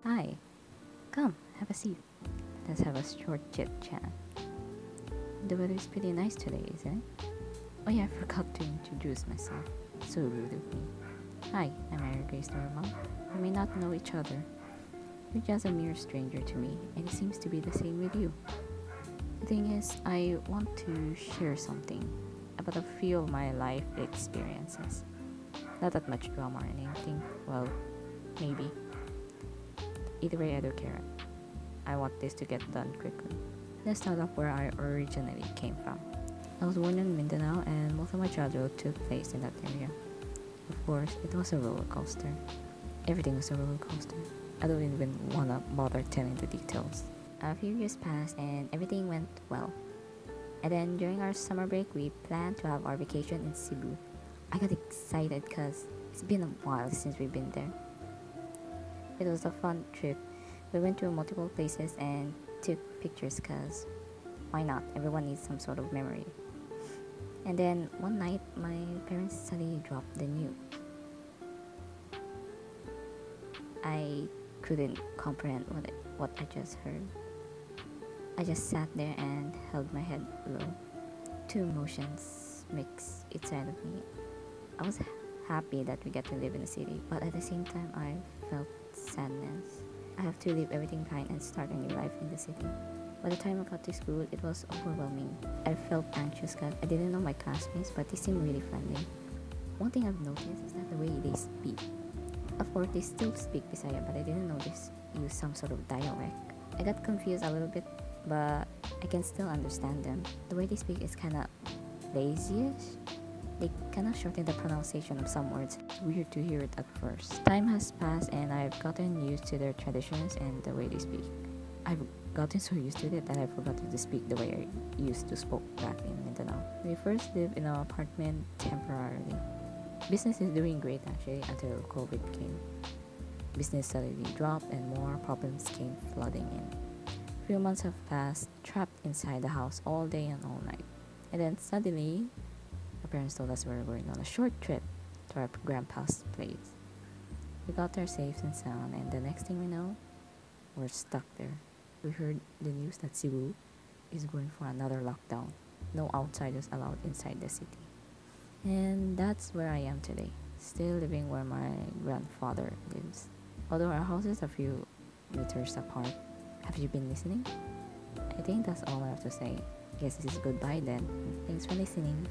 Hi, come, have a seat. Let's have a short chit chat. The weather is pretty nice today, isn't it? Oh yeah, I forgot to introduce myself. So rude of me. Hi, I'm Mary Grace Normal. We may not know each other. You're just a mere stranger to me, and it seems to be the same with you. The thing is, I want to share something about a few of my life experiences. Not that much drama or anything. Well, maybe. Either way, I don't care. I want this to get done quickly. Let's start off where I originally came from. I was born in Mindanao and most of my childhood took place in that area. Of course, it was a roller coaster. Everything was a roller coaster. I don't even wanna bother telling the details. A few years passed and everything went well. And then during our summer break, we planned to have our vacation in Cebu. I got excited because it's been a while since we've been there. It was a fun trip. We went to multiple places and took pictures because why not? Everyone needs some sort of memory. And then one night, my parents suddenly dropped the news. I couldn't comprehend what I just heard. I just sat there and held my head low. Two emotions mixed inside of me. I was happy that we get to live in the city, but at the same time, I felt sadness. I have to leave everything behind and start a new life in the city. By the time I got to school, it was overwhelming. I felt anxious because I didn't know my classmates, but they seemed really friendly. One thing I've noticed is that the way they speak. Of course, they still speak Bisaya, but I didn't know they use some sort of dialect. I got confused a little bit, but I can still understand them. The way they speak is kind of lazy-ish. They kind of shorten the pronunciation of some words. It's weird to hear it at first. Time has passed and I've gotten used to their traditions and the way they speak. I've gotten so used to it that I've forgotten to speak the way I used to speak back in Mindanao. We first lived in an apartment temporarily. Business is doing great actually until COVID came. Business suddenly dropped and more problems came flooding in. Few months have passed, trapped inside the house all day and all night. And then suddenly, our parents told us we were going on a short trip to our grandpa's place. We got there safe and sound, and the next thing we know, we're stuck there. We heard the news that Cebu is going for another lockdown. No outsiders allowed inside the city. And that's where I am today, still living where my grandfather lives. Although our house is a few meters apart. Have you been listening? I think that's all I have to say. Guess this is goodbye then. Thanks for listening.